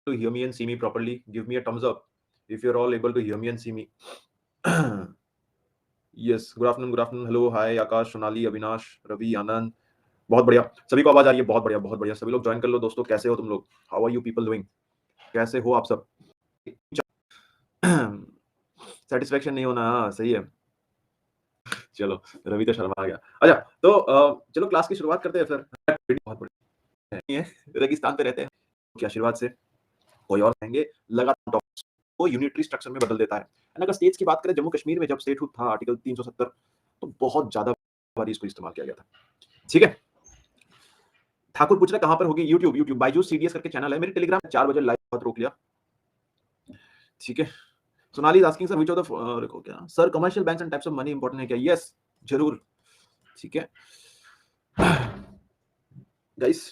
to hear me and see me properly, give me a thumbs up if you're all able to hear me and see me. Yes, good afternoon, good afternoon, hello, hi, Akash, Sonali, Avinash, Ravi, Anand, बहुत बढ़िया, सभी को आवाज आ रही है, बहुत बढ़िया, बहुत बढ़िया, सभी लोग ज्वाइन कर लो दोस्तों। कैसे हो तुम लोग? How are you people doing? कैसे हो आप सब? सेटिस्फेक्शन नहीं होना, हाँ, सही है। चलो, रवि तो शर्मा आ गया। अच्छा, तो चलो क्लास की शुरुआत करते हैं फिर। बहुत बढ़िया है, रेगिस्तान पे रहते हैं की आशीर्वाद से कोई और कहेंगे लगातार को यूनिटरी स्ट्रक्चर में बदल देता है। एंड अगर स्टेट्स की बात करें, जम्मू कश्मीर में जब स्टेटहुड था आर्टिकल 370, तो बहुत ज्यादा बार इसको इस्तेमाल किया गया था। ठीक है, ठाकुर पूछ रहे कहां पर होगी? यूट्यूब बायजूस सीडीएस करके चैनल है, मेरे टेलीग्राम 4 बजे लाइव बहुत रोक लिया। ठीक है, Sonali is asking sir which of the देखो क्या sir commercial banks and types of money important है क्या? यस, जरूर। ठीक है गाइस,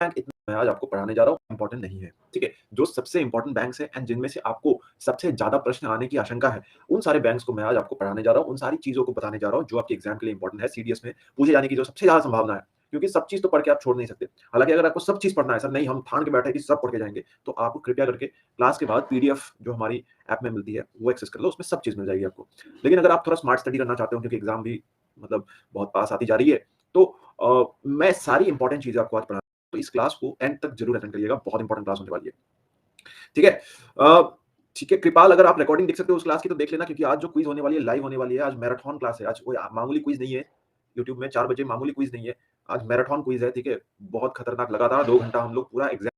बैंक इतना मैं आज आपको पढ़ाने जा रहा हूँ इंपॉर्टेंट नहीं है। ठीक है, जो सबसे इंपॉर्टेंट बैंक्स है एंड जिनमें से आपको सबसे ज्यादा प्रश्न आने की आशंका है, उन सारे बैंक्स को मैं आज आपको पढ़ाने जा रहा हूँ, उन सारी चीजों को बताने जा रहा हूँ जो आपके एग्जाम के लिए इंपॉर्टेंट है, सीडीएस में पूछे जाने की जो सबसे ज्यादा संभावना है। क्योंकि सब चीज तो पढ़ के आप छोड़ नहीं सकते। हालांकि अगर आपको सब चीज पढ़ना है, सर नहीं हम ठान के बैठे कि सब पढ़ के जाएंगे, तो आप कृपया करके क्लास के बाद पीडीएफ जो हमारी ऐप में मिलती है वो एक्सेस कर लो, उसमें सब चीज मिल जाएगी आपको। लेकिन अगर आप थोड़ा स्मार्ट स्टडी करना चाहते हो, क्योंकि एग्जाम भी मतलब बहुत पास आती जा रही है, तो मैं सारी इंपॉर्टेंट चीजें आपको आज पढ़ा, तो इस क्लास को एंड तक जरूर अटेंड करिएगा, बहुत इंपॉर्टेंट क्लास होने वाली है। ठीक है, ठीक है कृपाल, अगर आप रिकॉर्डिंग देख सकते हो उस क्लास की तो देख लेना, क्योंकि आज जो क्विज होने वाली है लाइव होने वाली है। आज मैराथन क्लास है, आज कोई मामूली क्विज नहीं है। यूट्यूब में 4 बजे मामूली क्विज नहीं है, आज मैराथन क्विज है। ठीक है, बहुत खतरनाक, लगातार 2 घंटा हम लोग पूरा एग्जाम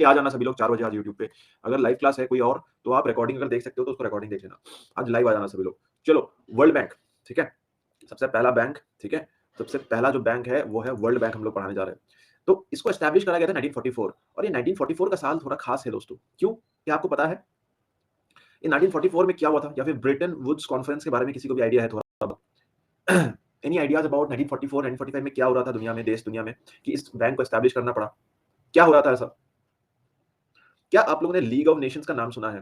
आ जाना सभी लोग 4 बजे आज यूट्यूब पे। अगर लाइव क्लास है कोई और, तो आप रिकॉर्डिंग अगर देख सकते हो तो उसको रिकॉर्डिंग देख लेना। आज लाइव आ जाना सभी लोग। चलो, वर्ल्ड बैंक, ठीक है, सबसे पहला बैंक, ठीक है, सबसे पहला जो बैंक है वो है वर्ल्ड बैंक, हम लोग पढ़ाने जा रहे हैं। तो इसको एस्टैब्लिश करा गया था 1944, और ये 1944 का साल थोड़ा खास है दोस्तों। क्यों, क्या आपको पता है ये 1944 में क्या हुआ था, या फिर ब्रेटन वुड्स कॉन्फ्रेंस के बारे में किसी को भी आइडिया है थोड़ा? एनी आइडियाज अबाउट 1944 1945 में क्या हो रहा था दुनिया में, देश दुनिया में, कि इस बैंक को एस्टैब्लिश करना पड़ा? क्या हो रहा था ऐसा? क्या आप लोगों ने लीग ऑफ नेशंस का नाम सुना है?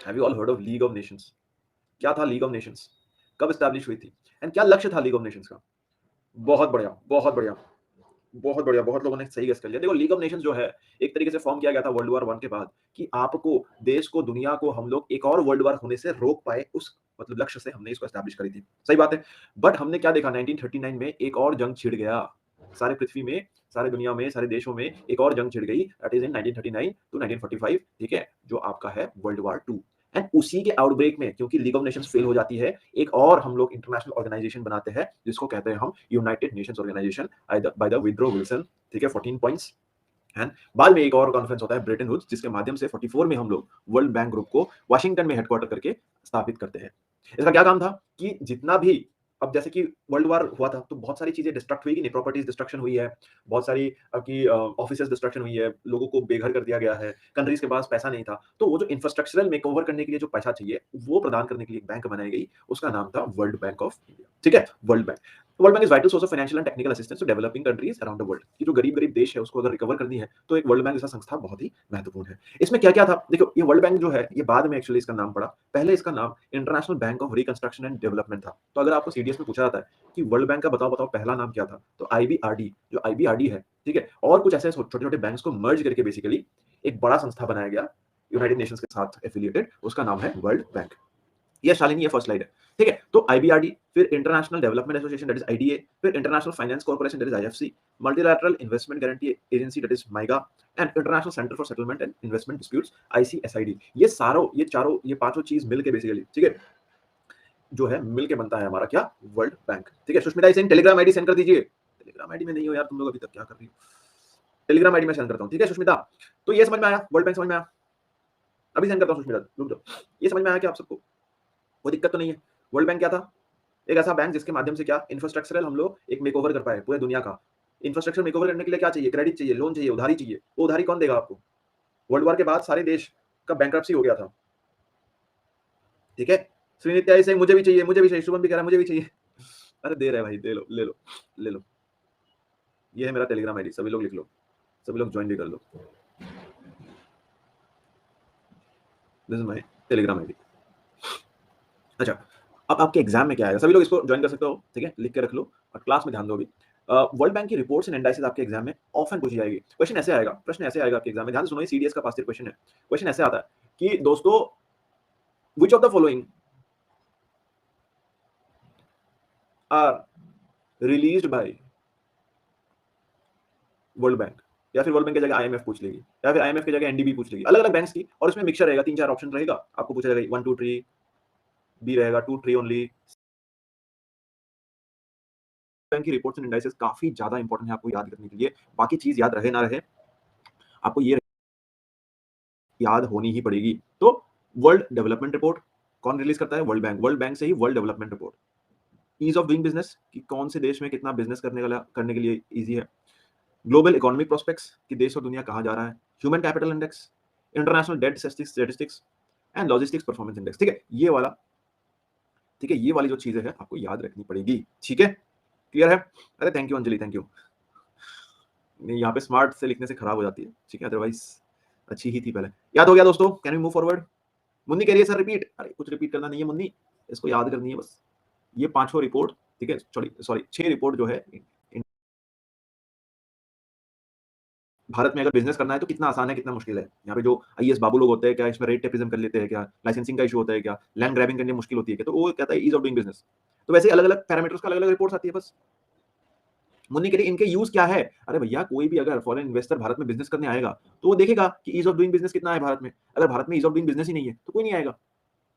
Have you all heard of league of Nations? क्या था लीग ऑफ नेशंस, कब एस्टैब्लिश हुई थी, एंड क्या लक्ष्य था लीग ऑफ नेशंस का? बहुत बढ़िया, बहुत बढ़िया, बहुत बढ़िया, बहुत लोगों ने सही गेस कर लिया। देखो, लीग ऑफ नेशंस जो है एक तरीके से फॉर्म किया गया था वर्ल्ड वॉर 1 के बाद, कि आपको, देश को, दुनिया को हम लोग एक और वर्ल्ड वॉर होने से रोक पाए, उस मतलब लक्ष्य से हमने इसको एस्टैब्लिश करी थी। सही बात है, बट हमने क्या देखा 1939 में एक और जंग छिड़ गया। सारे पृथ्वी में, सारे दुनिया में, सारे देशों में एक और जंग छिड़ गई, दैट इज इन 1939 टू 1945। ठीक है, जो आपका है वर्ल्ड वॉर 2। एंड उसी के आउटब्रेक में, क्योंकि लीग ऑफ नेशंस फेल हो जाती है, एक और हम लोग इंटरनेशनल ऑर्गेनाइजेशन बनाते हैं जिसको कहते हैं हम United Nations Organisation, by the Woodrow Wilson. ठीक है, 14 पॉइंट्स। एंड बाद में एक और कॉन्फ्रेंस होता है ब्रेटन वुड्स, जिसके माध्यम से 44 में हम लोग वर्ल्ड बैंक ग्रुप को वाशिंगटन में हेडक्वार्टर करके स्थापित करते हैं। इसका क्या काम था कि जितना भी, अब जैसे कि वर्ल्ड वॉर हुआ था तो बहुत सारी चीजें डिस्ट्रक्ट हुई कि नहीं, प्रॉपर्टीज डिस्ट्रक्शन हुई है, बहुत सारी आपकी ऑफिसेज डिस्ट्रक्शन हुई है, लोगों को बेघर कर दिया गया है, कंट्रीज के पास पैसा नहीं था, तो वो जो इंफ्रास्ट्रक्चरल मेकओवर करने के लिए जो पैसा चाहिए वो प्रदान करने के लिए एक बैंक बनाई गई, उसका नाम था वर्ल्ड बैंक ऑफ इंडिया। ठीक है, world bank. World bank is vital source of financial and technical assistance to developing countries around the world. कि जो गरीब देश है उसको अगर रिकवर करनी है तो एक वर्ल्ड बैंक जैसा संस्था बहुत ही महत्वपूर्ण है। इसमें क्या क्या था देखो, ये वर्ल्ड बैंक जो है ये बाद में एक्चुअली इसका नाम पड़ा, पहले इसका नाम international bank of reconstruction and development था। तो अगर आपको सीडीएस में पूछा जाता है कि वर्ल्ड बैंक का बताओ बताओ पहला नाम क्या था, तो आईबीआरडी, जो आईबीआरडी है, ठीक है, और कुछ ऐसे छोटे छोटे बैंक्स को मर्ज करके बेसिकली एक बड़ा संस्था बनाया गया यूनाइटेड नेशंस के साथ एफिलिएटेड, उसका नाम है वर्ल्ड बैंक। ये शालिनी, ये फर्स्ट स्लाइड है। ठीक है, तो आईबीआरडी, फिर International Development Association that is IDA, फिर International Finance Corporation that is IFC, Multilateral Investment Guarantee Agency that is MIGA, and International Centre for Settlement and Investment Disputes ICSID. ये सारों, ये चारों, ये पांचों चीज मिलके बेसिकली, ठीक है, जो है मिलके बनता है हमारा क्या, वर्ल्ड बैंक। ठीक है, Sushmita Singh Telegram ID send कर दीजिए। टेलीग्राम आईडी में नहीं हो यार तुम लोग अभी तक, क्या कर रही हो? टेलीग्राम आईडी में सेंड करता हूँ। ठीक है सुष्मिता, तो ये समझ में आया, वर्ल्ड बैंक समझ में आया? अभी सेंड करता हूँ सुष्मिता, रुक जाओ। ये समझ में आया क्या आप सबको? कोई दिक्कत तो नहीं है? वर्ल्ड बैंक क्या था? एक ऐसा बैंक जिसके माध्यम से क्या, इंफ्रास्ट्रक्चरल हम लोग एक मेकओवर कर पाए पूरे दुनिया का। इंफ्रास्ट्रक्चर मेकओवर करने के लिए क्या चाहिए? क्रेडिट चाहिए, लोन चाहिए, उधारी चाहिए। वो उधारी कौन देगा आपको? वर्ल्ड वॉर के बाद सारे देश का बैंक्रप्सी हो गया था। ठीक है, श्रीनित्या से मुझे भी चाहिए, मुझे भी चाहिए, शुभम भी कह रहा है मुझे भी चाहिए। अरे दे रहे भाई, दे लो, ले लो, ले लो। ये है मेरा टेलीग्राम आईडी, सभी लोग लिख लो, सभी लोग ज्वाइन भी कर लो। This is my Telegram ID. अच्छा, अब आपके एग्जाम में क्या आएगा, सभी लोग इसको ज्वाइन कर सकते हो, ठीक है, लिख के रख लो और क्लास में ध्यान दो अभी। वर्ल्ड बैंक की रिपोर्ट्स एंड इंडाइसेस आपके एग्जाम में ऑफन पूछी जाएगी। क्वेश्चन ऐसे आएगा, प्रश्न ऐसे आएगा आपके एग्जाम में, ध्यान से सुनो, ये सीडीएस का पास्ट ईयर क्वेश्चन है। क्वेश्चन ऐसे आता है कि दोस्तों, which of the following are released by world bank, या फिर वर्ल्ड बैंक की जगह आईएमएफ पूछ लेगी, या फिर आईएमएफ की जगह एनडीबी पूछ लेगी, अलग अलग बैंक्स की, और उसमें मिक्सचर रहेगा, 3-4 ऑप्शन रहेगा, आपको पूछा जाएगा 1 2 3, बी रहेगा 2 3 ओनली। बैंक की रिपोर्ट्स एंड इंडाइसेस काफी ज्यादा इंपॉर्टेंट है आपको याद रखने के लिए, बाकी चीज याद रहे ना रहे, आपको ये याद होनी ही पड़ेगी। तो वर्ल्ड डेवलपमेंट रिपोर्ट कौन रिलीज करता है? World bank. वर्ल्ड बैंक से ही World Development Report. Ease of doing business कि कौन से देश में कितना बिजनेस करने के लिए ईजी है। ग्लोबल इकोनॉमिक प्रोस्पेक्ट्स कि देश और दुनिया कहाँ जा रहा है। Human capital index, international debt statistics and logistics performance index. ठीक है, ये वाला, ठीक है, ये वाली जो चीजें हैं आपको याद रखनी पड़ेगी। ठीक है, क्लियर है? अरे thank you Anjali, thank you. यहाँ पे स्मार्ट से लिखने से खराब हो जाती है, ठीक है, अदरवाइज अच्छी ही थी पहले। याद हो गया दोस्तों? Can we move forward? Munni कह रही है सर रिपीट। अरे कुछ रिपीट करना नहीं है मुन्नी, इसको याद करनी है बस। ये पांचों रिपोर्ट, ठीक है, सॉरी 6 रिपोर्ट जो है, भारत में अगर बिजनेस करना है तो कितना आसान है कितना मुश्किल है। यहाँ पे जो आईएएस बाबू लोग होते हैं, क्या इसमें रेट टेपिज्म कर लेते हैं, क्या लाइसेंसिंग का इशू होता है, क्या लैंड ग्रैबिंग करनी मुश्किल होती है क्या, तो वो कहता है ईज ऑफ डूइंग बिजनेस। तो वैसे अलग अलग पैरामीटर्स का अलग अलग रिपोर्ट्स आती है बस। मुन्नी के लिए इनके यूज क्या है? अरे भैया, कोई भी अगर फॉरेन इन्वेस्टर भारत में बिजनेस करने आएगा तो वो देखेगा कि ईज ऑफ डूइंग बिजनेस कितना है भारत में। अगर भारत में ईज ऑफ डूइंग बिजनेस ही नहीं है तो कोई नहीं आएगा,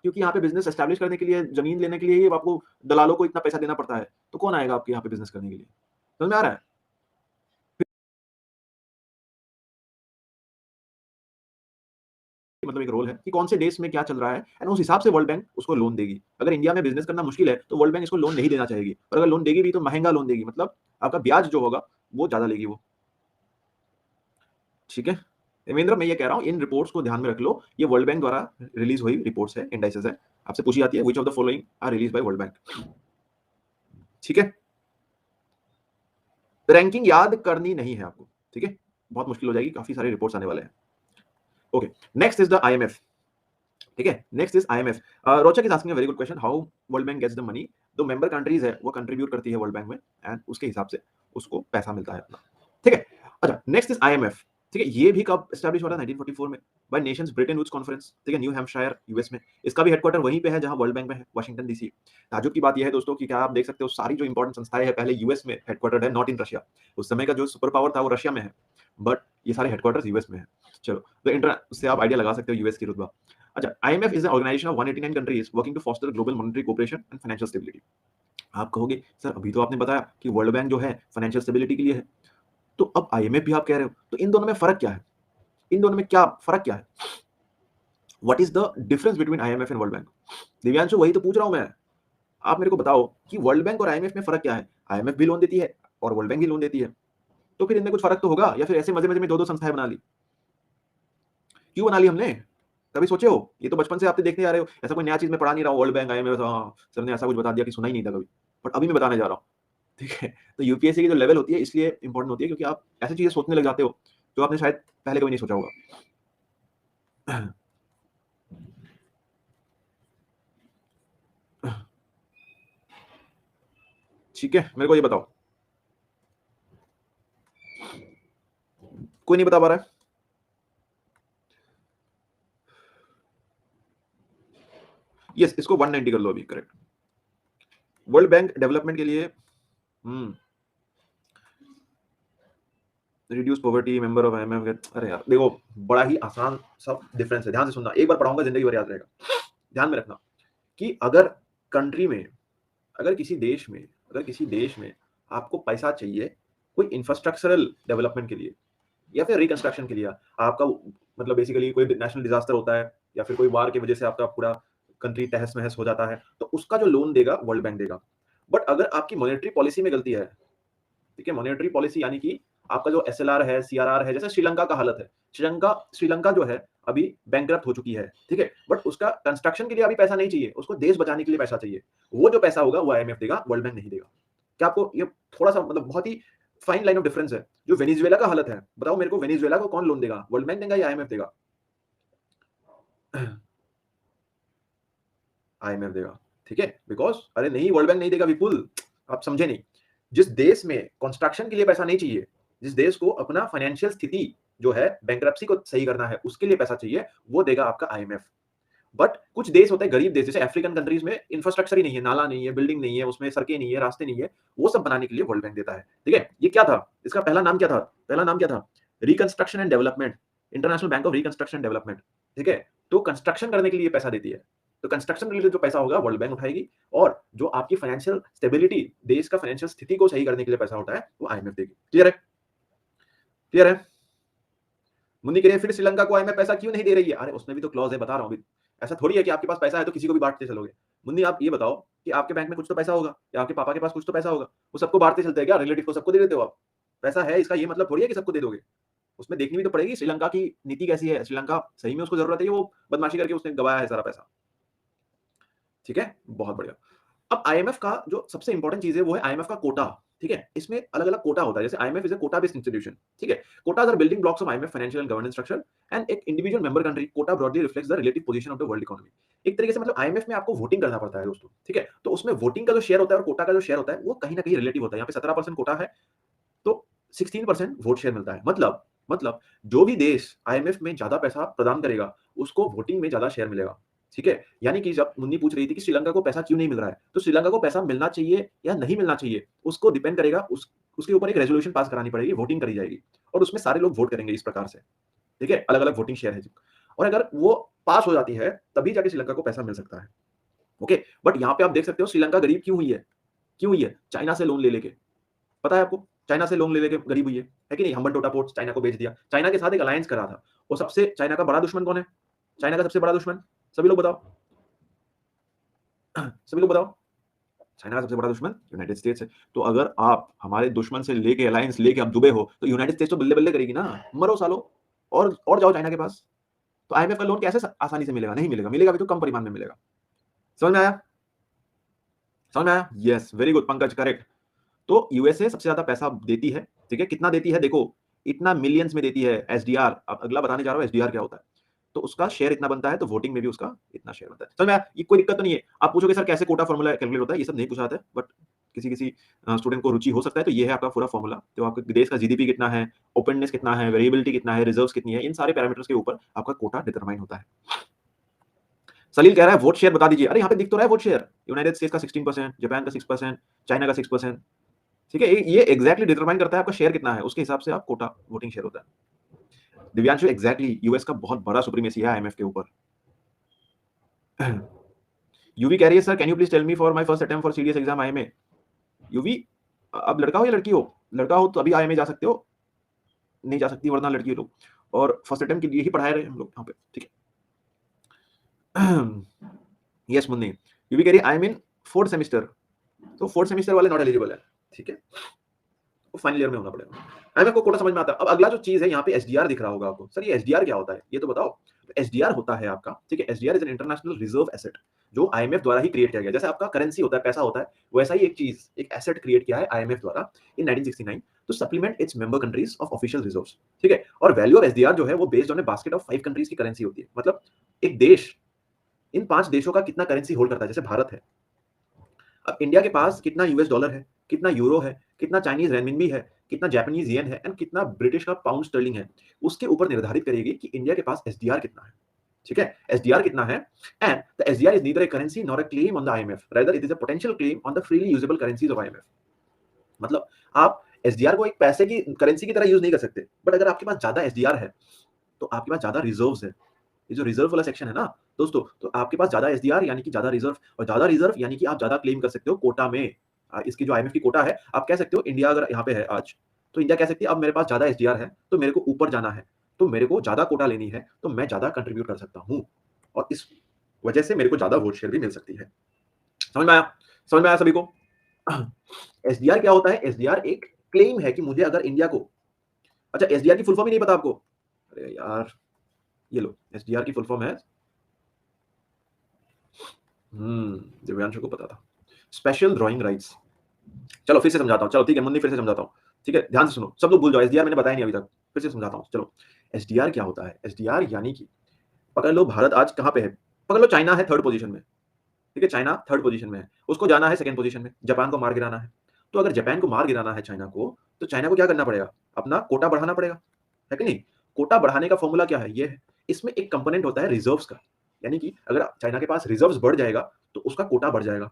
क्योंकि यहाँ पे बिजनेस एस्टैब्लिश करने के लिए, जमीन लेने के लिए आपको दलालों को इतना पैसा देना पड़ता है, तो कौन आएगा आपके यहाँ पे बिजनेस करने के लिए? समझ में आ रहा है? मतलब एक रोल है कि कौन से देश में क्या चल रहा है, एंड उस हिसाब से वर्ल्ड बैंक उसको लोन देगी। अगर इंडिया में बिजनेस करना मुश्किल है तो वर्ल्ड बैंक इसको लोन नहीं देना चाहेगी, और अगर लोन देगी भी तो महंगा लोन देगी, मतलब आपका ब्याज जो होगा वो ज्यादा लेगी वो। ठीक है देवेंद्र, मैं ये कह रहा हूँ इन रिपोर्ट्स को ध्यान में रख लो, ये वर्ल्ड बैंक द्वारा रिलीज हुई रिपोर्ट्स है, इंडाइसेस है। आपसे पूछी जाती है which of the following are release by world bank. ठीक है, रैंकिंग याद करनी नहीं है आपको, ठीक है, बहुत मुश्किल हो जाएगी, काफी सारे रिपोर्ट्स आने वाले हैं। Okay, next is the IMF. ठीक है, next is IMF. Rochak is asking a very good question, how world bank gets the money. जो मेंबर कंट्रीज है वो कंट्रीब्यूट करती है वर्ल्ड बैंक में, एंड उसके हिसाब से उसको पैसा मिलता है अपना। ठीक है, अच्छा नेक्स्ट इज आईएमएफ। ठीक है, ये भी कब एस्टैब्लिश हुआ था? 1944 में, by nations Bretton Woods conference. ठीक है, न्यू हैम्पशायर यूएस में। इसका भी हेडक्वार्टर वहीं पे है जहां वर्ल्ड बैंक में है, वाशिंगटन डीसी। ताजुब की बात यह है दोस्तों कि क्या आप देख सकते हो सारी जो इंपॉर्टेंट संस्थाएं हैं पहले यूएस में हेडक्वार्टर है, नॉट इन रशिया। उस समय का जो सुपर पावर था वो रशिया में है, बट ये सारे हेडक्वार्टर्स यूएस में है। चलो, तो इंटर उससे आप आइडिया लगा सकते हो यूएस की रुतबा। अच्छा, IMF is an organization of 189 countries working to foster global monetary cooperation and financial stability। आप कहोगे सर अभी तो आपने बताया कि वर्ल्ड बैंक जो है फाइनेंशियल स्टेबिलिटी के लिए है, तो अब IMF भी आप कह रहे हो, तो इन दोनों में फर्क क्या है? इन दोनों में क्या फर्क क्या है? What is the difference between IMF and world bank? Divyanshu, वही तो पूछ रहा हूं मैं। आप मेरे को बताओ कि वर्ल्ड बैंक और IMF में फर्क क्या है? IMF भी लोन देती है और वर्ल्ड बैंक भी लोन देती है, तो फिर इनमें कुछ फर्क तो होगा, या फिर ऐसे मजे मजे में दो दो संस्थाएं बना ली? क्यों बना ली हमने? कभी सोचे हो? ये तो बचपन से आप देखते आ रहे हो, ऐसा कोई नया चीज मैं पढ़ा नहीं रहा हूँ, वर्ल्ड बैंक आईएमएफ, हाँ सर ने ऐसा कुछ बता दिया कि सुना ही नहीं था कभी, बट अभी मैं बताने जा रहा हूँ। ठीक है, तो यूपीएससी की जो लेवल होती है इसलिए इंपॉर्टेंट होती है क्योंकि आप ऐसी चीजें सोचने लग जाते हो जो आपने शायद पहले कभी नहीं सोचा होगा। ठीक है, मेरे को ये बताओ, कोई नहीं बता पा रहा है? यस, इसको 190 कर लो अभी, करेक्ट। वर्ल्ड बैंक डेवलपमेंट के लिए reduce poverty, member of IMF. अरे यार देखो, बड़ा ही आसान सब डिफरेंस है, ध्यान से सुनना, एक बार पढ़ाऊंगा जिंदगी भर याद रहेगा। ध्यान में रखना कि अगर कंट्री में, अगर किसी देश में, अगर किसी देश में आपको पैसा चाहिए कोई इंफ्रास्ट्रक्चरल डेवलपमेंट के लिए या फिर रिकंस्ट्रक्शन के लिए, आपका मतलब बेसिकली कोई नेशनल डिजास्टर होता है या फिर कोई वार की वजह से आपका पूरा कंट्री तहस नहस हो जाता है, तो उसका जो लोन देगा वर्ल्ड बैंक देगा। बट अगर आपकी मॉनेटरी पॉलिसी में गलती है, ठीक है, मॉनेटरी पॉलिसी यानी कि आपका जो एसएलआर है, सीआरआर है, जैसे श्रीलंका का हालत है, श्रीलंका जो है अभी बैंकरप्ट हो चुकी है, ठीक है, बट उसका कंस्ट्रक्शन के लिए अभी पैसा नहीं चाहिए, उसको देश बचाने के लिए पैसा चाहिए। वो जो पैसा होगा वो आईएमएफ देगा, वर्ल्ड बैंक नहीं देगा। क्या आपको ये थोड़ा सा मतलब बहुत ही फाइन लाइन ऑफ डिफरेंस है? जो वेनेजुएला का हालत है, बताओ मेरे को, वेनेजुएला को कौन लोन देगा? वर्ल्ड बैंक देगा या आईएमएफ देगा? आईएमएफ देगा, ठीक है, बिकॉज अरे नहीं, वर्ल्ड बैंक नहीं देगा विपुल, आप समझे नहीं। जिस देश में कंस्ट्रक्शन के लिए पैसा नहीं चाहिए, जिस देश को अपना फाइनेंशियल स्थिति जो है बैंकरप्सी को सही करना है, उसके लिए पैसा चाहिए, वो देगा आपका आईएमएफ। बट कुछ देश होते हैं गरीब देश, जैसे अफ्रीकन कंट्रीज में इंफ्रास्ट्रक्चर ही नहीं है, नाला नहीं है, बिल्डिंग नहीं है, उसमें सड़कें नहीं है, रास्ते नहीं है, वो सब बनाने के लिए वर्ल्ड बैंक देता है। ठीक है? ये क्या था? इसका पहला नाम क्या था? पहला नाम क्या था? Reconstruction and development, international bank of reconstruction and development. ठीक है? तो कंस्ट्रक्शन करने के लिए पैसा देती है। तो कंस्ट्रक्शन रिलेटेड जो पैसा होगा वर्ल्ड बैंक उठाएगी, और जो आपकी फाइनेंशियल स्टेबिलिटी, देश का फाइनेंशियल स्थिति को सही करने के लिए पैसा होता है, वो आईएमएफ देगी। क्लियर है? क्लियर है? मुन्नी कह रही है फिर श्रीलंका को आईएमएफ पैसा क्यों नहीं दे रही है? अरे उसमें भी तो क्लॉज है, बता रहा हूँ अभी। ऐसा थोड़ी है कि आपके पास पैसा है तो किसी को भी बांटते चलोगे। मुन्नी आप ये बताओ कि आपके बैंक में कुछ तो पैसा होगा, या आपके पापा के पास कुछ तो पैसा होगा, वो सबको बांटते चलते हैं क्या? रिलेटिव को सबको दे देते हो आप? पैसा है इसका ये मतलब थोड़ी है कि सबको दे दोगे। उसमें देखनी भी तो पड़ेगी श्रीलंका की नीति कैसी है, श्रीलंका सही में उसको जरूरत है, वो बदमाशी करके उसने गवाया है सारा पैसा। ठीक है? बहुत बढ़िया। अब आईएमएफ का जो सबसे इंपॉर्टेंट चीज है वो है आईएमएफ का कोटा। ठीक है? इसमें अलग-अलग कोटा होता है। जैसे IMF is a quota based institution. ठीक है? Quotas are building blocks of IMF financial and governance structure, and एक individual member country quota broadly reflects the relative position of the world economy. एक तरीके से मतलब आईएमएफ में आपको voting करना पड़ता है दोस्तों। ठीक है? तो उसमें वोटिंग का जो शेयर होता है और कोटा का जो शेयर होता है वो कहीं न कहीं रिलेटिव होता है। यहाँ पे 17% कोटा है, तो 16% वोट शेयर मिलता है। मतलब जो भी देश आईएमएफ में ज्यादा पैसा प्रदान करेगा, उसको वोटिंग में ज्यादा शेयर मिलेगा। ठीक है? यानी कि जब मुन्नी पूछ रही थी कि श्रीलंका को पैसा क्यों नहीं मिल रहा है, तो श्रीलंका को पैसा मिलना चाहिए या नहीं मिलना चाहिए, उसको डिपेंड करेगा, उसके ऊपर एक रेजोल्यूशन पास करानी पड़ेगी, वोटिंग करी जाएगी, और उसमें सारे लोग वोट करेंगे इस प्रकार से। ठीक है? अलग-अलग वोटिंग शेयर है, और अगर वो पास हो जाती है, तभी जाके श्रीलंका को पैसा मिल सकता है। ओके? बट यहाँ पे आप देख सकते हो श्रीलंका गरीब क्यों हुई है? क्यों हुई है? चाइना से लोन ले लेके। पता है आपको? चाइना से लोन ले लेके गरीब हुई है कि नहीं? हम्बनटोटा पोर्ट चाइना को बेच दिया। चाइना के साथ एक अलायंस करा था, और सबसे चाइना का बड़ा दुश्मन कौन है? चाइना का सबसे बड़ा दुश्मन? सभी लोग बताओ। सभी लोग बताओ। चाइना का सबसे बड़ा दुश्मन यूनाइटेड स्टेट्स है। तो अगर आप हमारे दुश्मन से लेके अलायंस लेके आप दुबे हो, तो यूनाइटेड स्टेट्स तो बल्ले-बल्ले करेगी ना, मरो सालो, और जाओ चाइना के पास। तो आईएमएफ का लोन कैसे आसानी से मिलेगा? नहीं मिलेगा, मिलेगा भी तो कम परिमाण में मिलेगा। समझ में आया? समझ में आया? Yes, very good Pankaj, correct. तो यूएसए सबसे ज्यादा पैसा देती है। ठीक है? कितना देती है देखो, इतना मिलियंस में देती है एसडीआर। अब अगला बताने जा रहा हूं एसडीआर क्या होता है। तो उसका शेयर इतना बनता है, तो वोटिंग में भी उसका इतना शेयर बनता है। समझ में आया? ये कोई दिक्कत तो नहीं है। आप पूछोगे सर कैसे कोटा फॉर्मूला कैलकुलेट होता है, ये सब नहीं पूछा जाता है, बट किसी स्टूडेंट को रुचि हो सकता है, तो ये है आपका पूरा फॉर्मूला। तो आपके देश का जीडीपी कितना है, ओपननेस कितना है, वेरिएबिलिटी कितना है, रिजर्व्स कितनी है, इन सारे पैरामीटर्स के ऊपर आपका कोटा डिटरमाइन होता है। सलील कह रहा है वोट शेयर बता दीजिए। अरे यहाँ पे दिख तो रहा है वोट शेयर, यूनाइटेड स्टेट्स का 16%, जापान का 6%, चाइना का 6%। ठीक है? ये एग्जैक्टली डिटरमाइन करता है आपका शेयर कितना है, उसके हिसाब से आप कोटा वोटिंग शेयर होता है। दिव्यांशु, एग्जैक्टली यूएस का बहुत बड़ा सुप्रीमेसी है आईएमएफ के ऊपर। यूवी कह रही है sir can you please tell me for my first attempt for CDS exam IMA. Yuvi, अब लड़का हो या लड़की हो? लड़का हो तो अभी आईएमए जा सकते हो, नहीं जा सकती वरना लड़की लोग। और फर्स्ट अटेम्प्ट के लिए ही पढ़ाए रहे हम लोग यहाँ पे। ठीक है? यस मुन्नी। यूवी कह रही है I am in 4th semester, तो 4th सेमेस्टर वाले नॉट एलिजिबल है। ठीक है? वो फाइनल ईयर में होना पड़ेगा। आईएमएफ को कोटा समझ में आता है। अब अगला जो चीज है यहाँ पे एसडीआर दिख रहा होगा आपको। सर ये एसडीआर क्या होता है, ये तो बताओ। एसडीआर होता है आपका, ठीक है, SDR is an international reserve asset, जो आईएमएफ द्वारा ही क्रिएट किया गया। जैसे आपका करेंसी होता है, पैसा होता है, वैसा ही एक चीज, एक एसेट क्रिएट किया है आईएमएफ द्वारा in 1969 to supplement its member countries of official reserves. ठीक है? और वैल्यू ऑफ एसडीआर जो है वो based on a basket of 5 countries की करेंसी होती है। मतलब एक देश इन 5 देशों का कितना करेंसी होल्ड करता है। जैसे भारत है, अब इंडिया के पास कितना यूएस डॉलर है, कितना यूरो है, कितना चाइनीज रेनमिनबी है, कितना जापानीज येन है, एंड कितना ब्रिटिश का पाउंड स्टर्लिंग है, उसके ऊपर निर्धारित करेगी कि इंडिया के पास एसडीआर कितना है। ठीक है? एसडीआर कितना है, and the SDR is neither A currency nor a claim on the IMF, rather it is a potential claim on the freely usable currencies of IMF. मतलब आप एसडीआर को एक पैसे की करेंसी की तरह यूज नहीं कर सकते, बट अगर आपके पास ज्यादा एसडीआर है, तो आपके पास ज्यादा रिजर्व्स है। ये जो रिजर्व वाला सेक्शन है ना दोस्तों, तो आपके पास ज्यादा एसडीआर यानी कि ज्यादा रिजर्व, और ज्यादा रिजर्व यानी कि आप ज्यादा क्लेम कर सकते हो कोटा में। इसकी जो आईएमएफ की कोटा है, आप कह सकते हो इंडिया अगर यहाँ पे है आज, तो इंडिया कह सकती है अब मेरे पास ज्यादा एसडीआर है, तो मेरे को ऊपर जाना है, तो मेरे को ज्यादा कोटा लेनी है, तो मैं ज्यादा कंट्रीब्यूट कर सकता हूँ, और इस वजह से मेरे को ज्यादा वोट शेयर भी मिल सकती है। समझ में आया? समझ में आया सभी को? एसडीआर क्या होता है? एसडीआर एक क्लेम है कि मुझे अगर इंडिया को, अच्छा एसडीआर की फुल फॉर्म ही नहीं पता आपको? अरे यार, ये लो, एसडीआर की फुल फॉर्म है, दिव्यांशु को पता था, स्पेशल ड्राइंग राइट्स। चलो फिर से समझाता हूँ। चलो ठीक है मुन्नी, फिर से समझाता हूँ। ठीक है, ध्यान से सुनो, सब लोग भूल जाओ, एसडीआर मैंने बताया नहीं अभी तक, फिर से समझाता हूँ। चलो, एसडीआर क्या होता है? एसडीआर यानी कि पकड़ लो भारत आज कहाँ पे है, पकड़ लो चाइना है 3rd पोजीशन में। ठीक है? चाइना 3rd पोजीशन में है, उसको जाना है 2nd पोजीशन में, जापान को मार गिराना है। तो अगर जापान को मार गिराना है चाइना को, तो चाइना को क्या करना पड़ेगा? अपना कोटा बढ़ाना पड़ेगा, है कि नहीं? कोटा बढ़ाने का फ़ॉर्मूला क्या है? ये है, इसमें एक कंपोनेंट होता है रिज़र्व्स का, यानी कि अगर चाइना के पास रिज़र्व्स बढ़ जाएगा, तो उसका कोटा बढ़ जाएगा,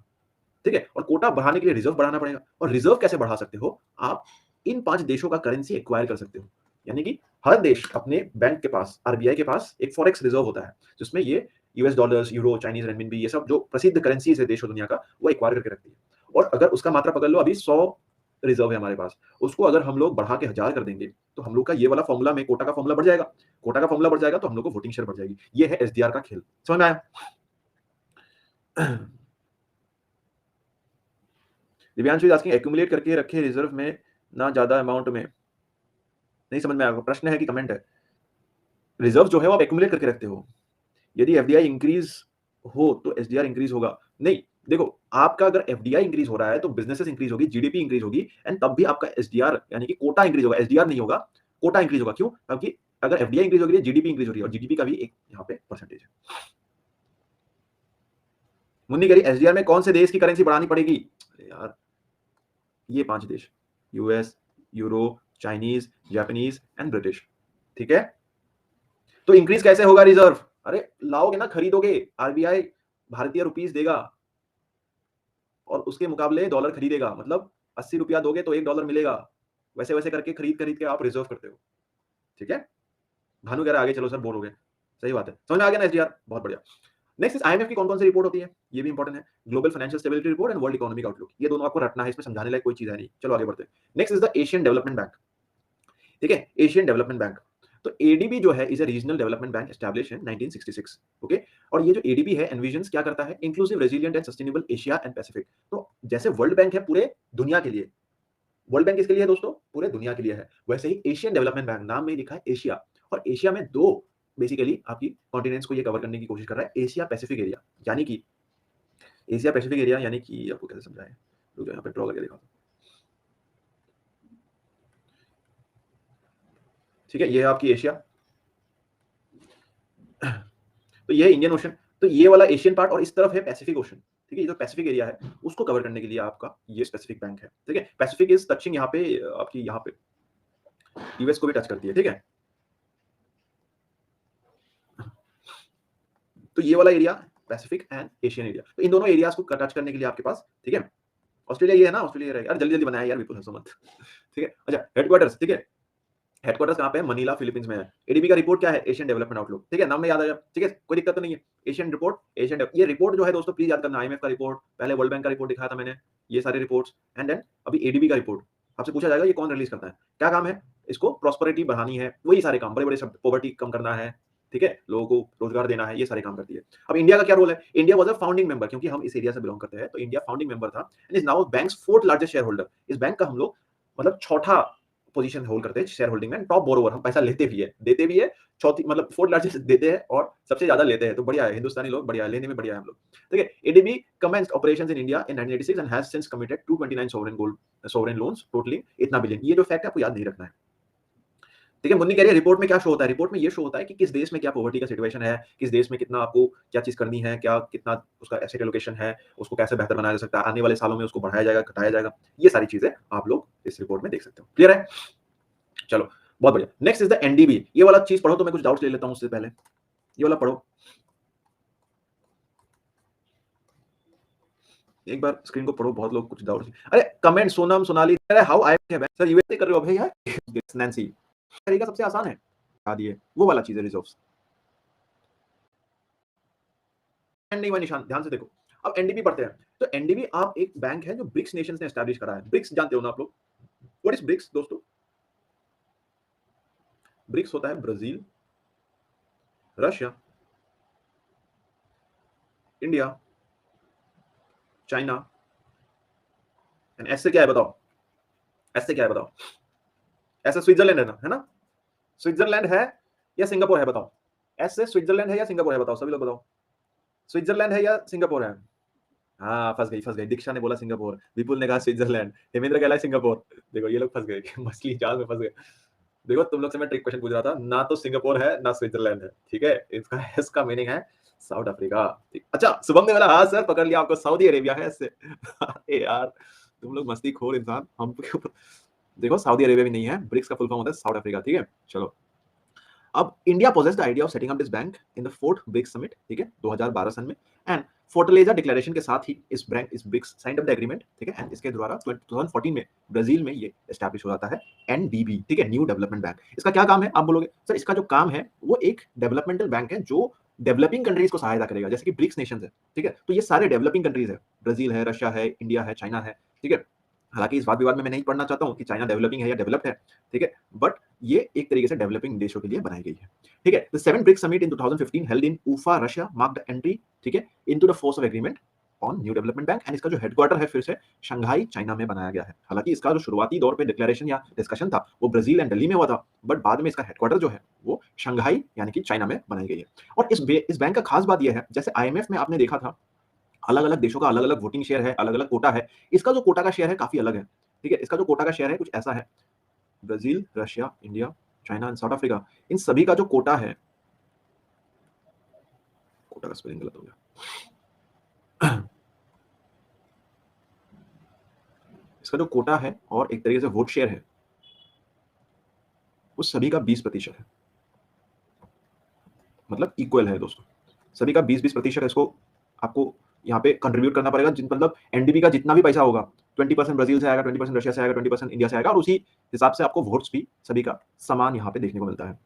ठीक है? और कोटा बढ़ाने के लिए रिज़र्व बढ़ाना पड़ेगा और रिज़र्व कैसे बढ़ा सकते हो? आप इन 5 देशों का करेंसी एक्वायर कर सकते हो, यानी कि हर देश अपने बैंक के पास, आरबीआई के पास एक फॉरेक्स रिज़र्व होता है, जिसमें ये US dollars, euro, Chinese renminbi ये सब जो प्रसिद्ध करेंसीज़ है देशों दुनिया का, वो एक्वायर करके रखती है। और अगर उसका मात्रा पकड़ लो, अभी 100 रिज़र्व है हमारे पास, उसको अगर हम लोग बढ़ा के 1000 कर देंगे, तो हम लोग का ये वाला फ़ॉर्मूला में कोटा का फ़ॉर्मूला बढ़ जाएगा। कोटा का फ़ॉर्मूला बढ़ जाएगा तो हम लोग को वोटिंग शेयर बढ़ जाएगी। ये है एसडीआर का खेल। समझ में आया? दिव्यांशु इज आस्किंग एक्यूमुलेट करके रखे रिज़र्व में ना ज़्यादा अमाउंट में। नहीं समझ में आया, प्रश्न है कि कमेंट है? रिज़र्व जो है वो आप एक्यूमुलेट करके रखते हो। यदि एफडीआई इंक्रीज़ हो तो एसडीआर इंक्रीज़ होगा। नहीं, देखो आपका अगर एफडीआई इंक्रीज़ हो रहा है तो बिज़नेसेस इंक्रीज़ होगी, जीडीपी इंक्रीज़ होगी एंड तब भी आपका एसडीआर यानी कि कोटा इंक्रीज़ होगा, एसडीआर नहीं होगा, कोटा इंक्रीज़ होगा। क्यों? क्योंकि अगर एफडीआई इंक्रीज़ हो रही है, जीडीपी इंक्रीज़ हो रही है और जीडीपी का भी एक यहाँ पे परसेंटेज है। मुन्नी कह रही एसडीआर में कौन से देश की करेंसी बढ़ानी पड़ेगी? अरे यार, ये 5 देश, US, euro, Chinese, Japanese and British, ठीक है? तो इंक्रीज़ कैसे होगा रिज़र्व? अरे लाओगे ना, खरीदोगे, आरबीआई भारतीय रुपीस देगा और उसके मुकाबले डॉलर खरीदेगा, मतलब ₹80 दोगे तो $1 मिलेगा। वैसे-वैसे करके खरीद-खरीद के आप रिज़र्व करते हो, ठीक है? भानु कह रहा है आगे चलो सर, बोर हो गए। सही बात है। समझ में आ गया ना एसडीआर? बहुत बढ़िया। नेक्स्ट इज़ आईएमएफ की कौन-कौन सी रिपोर्ट होती है? ये भी इंपॉर्टेंट है। Global financial stability report and world economic outlook. ये दोनों आपको रटना है, इसमें समझाने लायक कोई चीज़ है नहीं। चलो आगे बढ़ते हैं। Next is the Asian development bank. ठीक है? Asian development bank. तो एडीबी जो है is a regional development bank established in 1966, okay? और ये जो एडीबी है एनविजन्स क्या करता है? Inclusive, resilient and sustainable Asia and Pacific. तो जैसे वर्ल्ड बैंक है पूरे दुनिया के लिए, वर्ल्ड बैंक किसके लिए है दोस्तों? पूरे दुनिया के लिए है। वैसे ही एशियन डेवलपमेंट बैंक, नाम में ही लिखा है एशिया, और एशिया में 2 बेसिकली आपकी कॉन्टिनेंट्स को ये कवर करने की कोशिश कर रहा है, एशिया पैसिफिक एरिया। यानी कि एशिया पैसिफिक एरिया यानी कि आपको कैसे समझाएँ? रुक जाओ यहाँ पे ड्रॉ करके दिखाता हूँ। ठीक है? ये है आपकी एशिया। तो ये है इंडियन ओशन, तो ये वाला एशियन पार्ट और इस तरफ है पैसिफिक ओशन। ठीक है? ये जो पैसिफिक एरिया है, उसको कवर करने के लिए आपका ये स्पेसिफिक बैंक है। ठीक है? पैसिफिक इज़ टचिंग यहाँ पे आपकी यहाँ पे यूएस को भी टच करती है। ठीक है? तो ये वाला area Pacific and Asian area, तो इन दोनों एरियाज़ को टच करने के लिए आपके पास, ठीक है? ऑस्ट्रेलिया ये है ना, ऑस्ट्रेलिया रहेगा। यार जल्दी-जल्दी बनाया यार, विपुल हँसो मत। ठीक है? अच्छा, हेडक्वार्टर्स, ठीक है? हेडक्वार्टर्स कहाँ पे है? मनीला, फिलीपींस में है। एडीबी का रिपोर्ट क्या है? Asian development outlook. ठीक है? नाम में याद आ गया। ठीक है? कोई दिक्कत तो नहीं है। एशियन रिपोर्ट, एशियन डेव ये रिपोर्ट जो है दोस्तों प्लीज़ याद करना, आईएमएफ का रिपोर्ट, पहले वर्ल्ड बैंक का रिपोर्ट दिखाया था मैंने, ये सारे रिपोर्ट्स एंड देन अभी एडीबी का रिपोर्ट। आपसे पूछा जाएगा ये कौन रिलीज़ करता है? क्या काम है? इसको प्रॉस्पेरिटी बढ़ानी है, वही सारे काम, बड़े-बड़े शब्द, पॉवर्टी कम करना है, ठीक है? लोगों को रोज़गार देना है, ये सारे काम करती है। अब इंडिया का क्या रोल है? India was a founding member, क्योंकि हम इस एरिया से बिलॉन्ग करते हैं, तो इंडिया फाउंडिंग मेंबर था and is now banks 4th largest share holder. इस बैंक का हम लोग मतलब चौथा पोजीशन होल्ड करते हैं शेयर होल्डिंग में, टॉप बोरोवर, हम पैसा लेते भी है, देते भी है, चौथी मतलब 4th लार्जेस्ट देते हैं और सबसे ज़्यादा लेते हैं, तो बढ़िया है, हिंदुस्तानी लोग बढ़िया है, लेने में बढ़िया है हम लोग। ठीक है? ADB commenced operations in India in 1986 and has since committed 229 sovereign loans totalling इतना बिलियन। ये जो फैक्ट है आपको याद नहीं रखना है। ठीक है? मुन्नी कह रही है रिपोर्ट में क्या शो होता है? रिपोर्ट में ये शो होता है कि किस देश में क्या पॉवर्टी का सिचुएशन है, किस देश में कितना आपको क्या चीज़ करनी है, क्या कितना उसका एसेट एलोकेशन है, उसको कैसे बेहतर बनाया जा सकता है, आने वाले सालों में उसको बढ़ाया जाएगा, घटाया जाएगा। ये सारी चीज़ें आप लोग इस रिपोर्ट में देख सकते हो। क्लियर है? चलो, बहुत बढ़िया। Next is the NDB. ये वाला चीज़ पढ़ो तो मैं कुछ डाउट्स ले लेता हूँ उससे पहले। ये वाला पढ़ो। एक बार स्क्रीन को पढ़ो, बहुत लोग कुछ डाउट्स। अरे कमेंट सोनम, सोनाली, अरे हाउ आई है सर, यूएसए कर रहे हो भैया? नैंसी। तरीका सबसे आसान है। बता दिए, वो वाला चीज़ है रिजर्व्स। नहीं हुआ निशान, ध्यान से देखो। अब एनडीबी पढ़ते हैं। तो एनडीबी आप एक बैंक है जो ब्रिक्स नेशंस ने एस्टैब्लिश करा है। ब्रिक्स जानते हो ना आप लोग? व्हाट इज़ ब्रिक्स दोस्तों? ब्रिक्स होता है Brazil, Russia, India, China and S से क्या है बताओ? एस से क्या है बताओ? एस से स्विट्ज़रलैंड है ना, है ना? स्विट्ज़रलैंड है या सिंगापुर है बताओ? एस से स्विट्ज़रलैंड है या सिंगापुर है बताओ? सभी लोग बताओ। स्विट्ज़रलैंड है या सिंगापुर है? हाँ, फँस गई, फँस गई। दीक्षा ने बोला सिंगापुर, विपुल ने कहा स्विट्ज़रलैंड, हेमेंद्र कह रहा है सिंगापुर। देखो ये लोग फँस गए, मछली जाल में फँस गए। देखो तुम लोग से मैं ट्रिक क्वेश्चन पूछ रहा था, ना तो सिंगापुर है, ना स्विट्ज़रलैंड है, ठीक है? इसका एस का मीनिंग है साउथ अफ्रीका। ठीक अच्छा, शुभम ने बोला हाँ सर, पकड़ लिया आपको, सऊदी अरेबिया है एस से। अरे यार! तुम लोग मस्तीखोर इंसान, हम देखो सऊदी अरेबिया भी नहीं है, ब्रिक्स का फुल फॉर्म होता है साउथ अफ्रीका, ठीक है? चलो, अब India possessed the idea of setting up this bank in the fourth BRICS summit, ठीक है? 2012 सन में, एंड फोर्टलेजा डिक्लेरेशन के साथ ही इस BRICS signed up the agreement, ठीक है? एंड इसके द्वारा 2014 में ब्राजील में ये एस्टैब्लिश हो जाता है एनडीबी, ठीक है? New Development bank. इसका क्या काम है? आप बोलोगे सर इसका जो काम है वो एक डेवलपमेंटल बैंक है जो डेवलपिंग कंट्रीज को सहायता करेगा, जैसे कि ब्रिक्स नेशंस है, ठीक है? तो ये सारे डेवलपिंग कंट्रीज है, ब्राजील है, रशिया है, इंडिया है, चाइना है, ठीक है? हालांकि इस वाद विवाद में मैं नहीं पढ़ना चाहता हूँ कि चाइना डेवलपिंग है या डेवलप्ड है, ठीक है? बट ये एक तरीके से डेवलपिंग देशों के लिए बनाई गई है, ठीक है? The seven BRICS summit in 2015 held in Ufa Russia marked the entry, ठीक है, into the force of agreement on New Development Bank, and इसका जो हेडक्वार्टर है फिर से शंघाई चाइना में बनाया गया है। हालांकि इसका जो शुरुआती दौर पे डिक्लेरेशन या डिस्कशन था वो ब्राजील एंड दिल्ली में हुआ था, बट बाद में इसका हेडक्वार्टर जो है वो शंघाई यानी कि चाइना में बनाई गई है। और इस बैंक का खास बात यह है, जैसे आईएमएफ में आपने देखा था अलग अलग देशों का अलग अलग वोटिंग शेयर है, अलग अलग कोटा है, इसका जो कोटा का शेयर है काफी अलग है, ठीक है? इसका जो कोटा का शेयर है कुछ ऐसा है, Brazil, Russia, India, China and South Africa, इन सभी का जो कोटा है, कोटा का स्पेलिंग गलत हो गया, इसका जो कोटा है और एक तरीके से वोट शेयर है वो सभी का 20% है, मतलब इक्वल है दोस्तों, सभी का 20-20% है। इसको आपको यहाँ पे कंट्रीब्यूट करना पड़ेगा, मतलब एनडीबी का जितना भी पैसा होगा 20% ब्राजील से आएगा, 20% रशिया से आएगा, 20% इंडिया से आएगा, और उसी हिसाब से आपको वोट्स भी सभी का समान यहाँ पे देखने को मिलता है।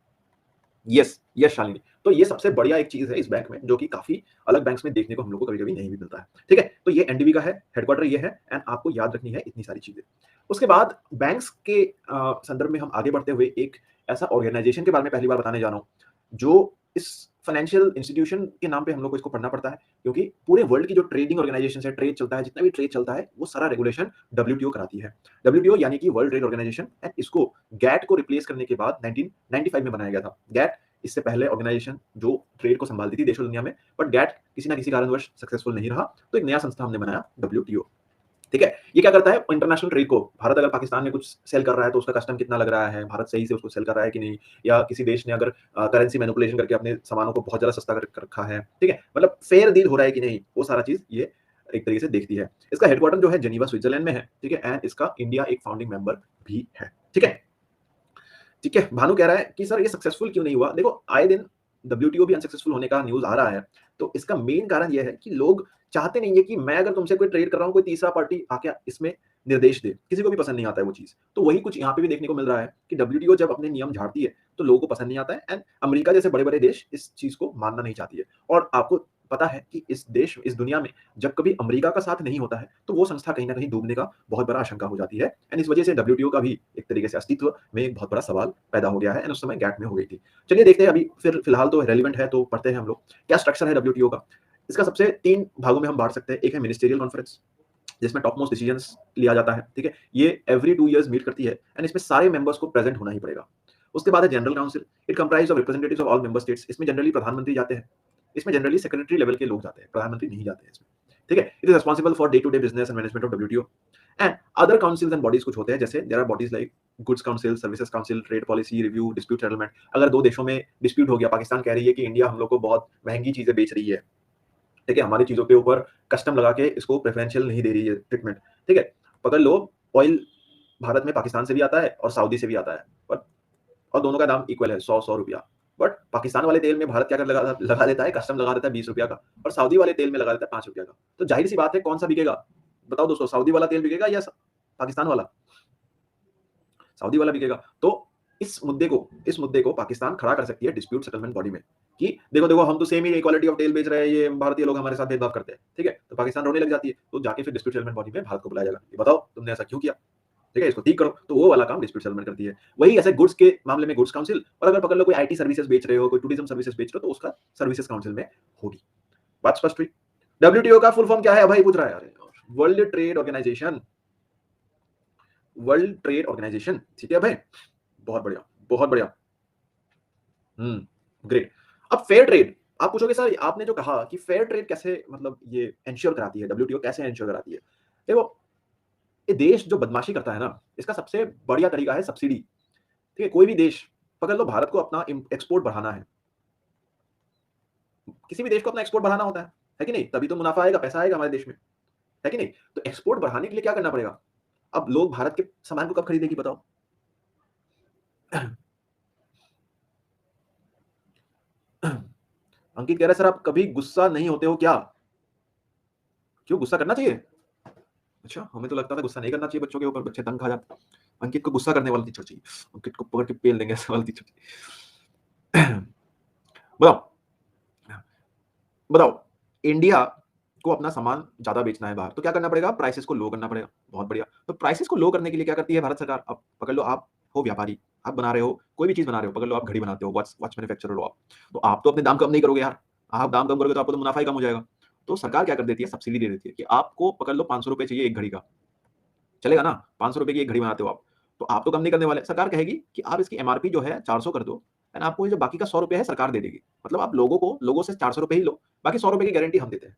Yes, yes Shalini. तो ये सबसे बढ़िया एक चीज़ है इस बैंक में, जो कि काफ़ी अलग बैंक्स में देखने को हम लोग को कभी-कभी नहीं भी मिलता है। ठीक है? तो ये एनडीबी का है, हेडक्वार्टर ये है, एंड आपको याद रखनी है इतनी सारी चीज़ें। उसके बाद बैंक्स के संदर्भ में हम आगे बढ़ते हुए एक ऐसा ऑर्गेनाइजेशन के बारे में पहली बार बताने जा रहा हूँ, जो इस फाइनेंशियल इंस्टीट्यूशन के नाम पे हम लोग को इसको पढ़ना पड़ता है, क्योंकि पूरे वर्ल्ड की जो ट्रेडिंग ऑर्गेनाइजेशंस है, ट्रेड चलता है, जितना भी ट्रेड चलता है, वो सारा रेगुलेशन डब्ल्यूटीओ कराती है। डब्ल्यूटीओ यानी कि वर्ल्ड ट्रेड ऑर्गेनाइजेशन, एंड इसको गैट को रिप्लेस करने के बाद 1995 में बनाया गया था। गैट इससे पहले ऑर्गेनाइजेशन जो ट्रेड को संभालती थी देशों दुनिया में, बट गैट किसी ना किसी कारणवश सक्सेसफुल नहीं रहा, तो एक नया संस्था हमने बनाया डब्ल्यूटीओ। ठीक है? ये क्या करता है? इंटरनेशनल ट्रेड को, भारत अगर पाकिस्तान में कुछ सेल कर रहा है तो उसका कस्टम कितना लग रहा है, भारत सही से उसको सेल कर रहा है कि नहीं, या किसी देश ने अगर करेंसी मैनिपुलेशन करके अपने सामानों को बहुत ज़्यादा सस्ता कर रखा है, ठीक है? मतलब फेयर डील हो रहा है कि नहीं, वो सारा चीज़ ये एक तरीके से देखती है। इसका हेडक्वार्टर जो है जेनीवा स्विट्जरलैंड में है, ठीक है? एंड इसका इंडिया एक फाउंडिंग मेंबर भी है। ठीक है? ठीक है, भानु कह रहा है कि सर ये सक्सेसफुल क्यों नहीं हुआ? देखो, आए दिन डब्ल्यूटीओ भी अनसक्सेसफुल होने का न्यूज़ आ रहा है, तो इसका मेन कारण ये है कि लोग चाहते नहीं है कि मैं अगर तुमसे कोई ट्रेड कर रहा हूँ, कोई तीसरा पार्टी आके इसमें निर्देश दे। किसी को भी पसंद नहीं आता है वो चीज़। तो वही कुछ यहाँ पे भी देखने को मिल रहा है कि डब्ल्यूटीओ जब अपने नियम झाड़ती है, तो लोगों को पसंद नहीं आता है, एंड अमेरिका जैसे बड़े-बड़े देश इस चीज़ को मानना नहीं चाहती है। और आपको पता है कि इस दुनिया में जब कभी अमेरिका का साथ नहीं होता है, तो वो संस्था कहीं न कहीं डूबने का बहुत बड़ा आशंका हो जाती है, एंड इस वजह से डब्ल्यूटीओ का भी एक तरीके से अस्तित्व में एक बहुत बड़ा सवाल पैदा हो गया है, एंड उस समय गैट में हो गई थी। चलिए देखते हैं, अभी फिलहाल तो रेलेवेंट है तो पढ़ते हैं हम लोग। क्या स्ट्रक्चर है डब्ल्यूटीओ का? इसका सबसे 3 भागों में हम बाँट सकते हैं। एक है मिनिस्टीरियल कॉन्फ्रेंस, जिसमें टॉप मोस्ट डिसीजंस लिया जाता है, ठीक है? ये एवरी 2 ईयर्स मीट करती है, एंड इसमें सारे मेंबर्स को प्रेजेंट होना ही पड़ेगा। उसके बाद है general council, it comprise of representatives of all member states. इसमें जनरली प्रधानमंत्री जाते हैं, इसमें जनरली सेक्रेटरी लेवल के लोग जाते हैं, प्रधानमंत्री नहीं जाते हैं इसमें, ठीक है? It is responsible for day to day business and management of WTO, and other councils and bodies कुछ होते हैं, जैसे there are bodies like goods council, services council, trade policy review, dispute settlement. अगर 2 देशों में डिस्प्यूट हो गया, पाकिस्तान कह रही है कि इंडिया हम लोग को बहुत महंगी चीजें बेच रही है, ठीक है? हमारी चीज़ों के ऊपर कस्टम लगा के इसको प्रेफ़रेंशियल नहीं दे रही है ट्रीटमेंट, ठीक है? पकड़ लो, ऑयल भारत में पाकिस्तान से भी आता है और सऊदी से भी आता है, बट और दोनों का दाम इक्वल है, 100 रुपया। बट पाकिस्तान वाले तेल में भारत क्या कर लगा लगा देता है, कस्टम लगा देता है ₹20 का, और सऊदी वाले तेल में लगा देता है ₹5 का। तो ज़ाहिर-सी बात है, कौन-सा बिकेगा? बताओ दोस्तों, सऊदी वाला तेल बिकेगा या स पाकिस्तान वाला? सऊदी वाला बिकेगा। तो इस मुद्दे को पाकिस्तान खड़ा कर सकती है डिस्प्यूट सेटलमेंट बॉडी में, कि देखो हम तो सेम ही क्वालिटी ऑफ तेल बेच रहे हैं, ये भारतीय लोग हमारे साथ भेदभाव करते हैं, ठीक है? तो पाकिस्तान रोने लग जाती है, तो जाके फिर डिस्प्यूट सेटलमेंट बॉडी में भारत को बुलाया जाएगा, ये बताओ तुमने ऐसा क्यों किया? ठीक है, इसको ठीक करो। तो वो वाला काम डिस्प्यूट सेटलमेंट करती है। वही ऐसे गुड्स के मामले में गुड्स काउंसिल, और अगर पकड़ लो कोई आईटी सर्विसेज बेच रहे हो, कोई टूरिज्म सर्विसेज बेच रहे हो, तो उसका सर्विसेज काउंसिल में होगी। बात स्पष्ट हुई? डब्ल्यूटीओ का फुल फॉर्म क्या है? भाई पूछ रहा है। अरे world trade organisation, world trade organisation, ठीक है भाई? बहुत बढ़िया, बहुत बढ़िया। ग्रेट। अब फेयर ट्रेड, आप पूछोगे सर आपने जो कहा कि फेयर ट्रेड कैसे, मतलब ये एंश्योर कराती है, डब्ल्यूटीओ कैसे एंश्योर कराती है? देखो, ये देश जो बदमाशी करता है ना, इसका सबसे बढ़िया तरीका है सब्सिडी, ठीक है? कोई भी देश, पकड़ लो भारत को अपना एक्सपोर्ट बढ़ाना है, किसी भी देश को अपना एक्सपोर्ट बढ़ाना होता है कि नहीं? तभी तो मुनाफा आएगा, पैसा आएगा हमारे देश में। है कि नहीं? तो एक्सपोर्ट बढ़ाने के लिए क्या करना पड़ेगा? अब लोग भारत के सामान को कब खरीदेंगे बताओ? अंकित कह रहा है सर आप कभी गुस्सा नहीं होते हो क्या? क्यों गुस्सा करना चाहिए? अच्छा, हमें तो लगता था गुस्सा नहीं करना चाहिए बच्चों के ऊपर, बच्चे तंग खा जाते। अंकित को गुस्सा करने वाला टीचर चाहिए। अंकित को पकड़ के पेल देंगे ऐसे वाला टीचर चाहिए। बताओ, बताओ, इंडिया को अपना सामान ज़्यादा बेचना है बाहर, तो क्या करना पड़ेगा? प्राइसेज़ को लो करना पड़ेगा। बहुत बढ़िया। तो प्राइसेज़ को लो करने के लिए क्या करती है भारत सरकार? अब पकड़ लो आप हो व्यापारी, आप बना रहे हो, कोई भी चीज़ बना रहे हो, पकड़ लो आप घड़ी बनाते हो, वॉच वॉच मैन्युफैक्चरर हो आप। तो आप तो अपने दाम कम नहीं करोगे यार। आप दाम कम करोगे तो आपको तो मुनाफ़ा ही कम हो जाएगा। तो सरकार क्या कर देती है? सब्सिडी दे देती है कि आपको पकड़ लो ₹500 चाहिए एक घड़ी का। चलेगा ना? ₹500 की एक घड़ी बनाते हो आप। तो आप तो कम नहीं करने वाले। सरकार कहेगी कि आप इसकी एमआरपी जो है 400 कर दो एंड आपको ये जो बाकी का ₹100 है सरकार दे देगी। मतलब आप लोगों से ₹400 ही लो, बाकी ₹100 की गारंटी हम देते हैं।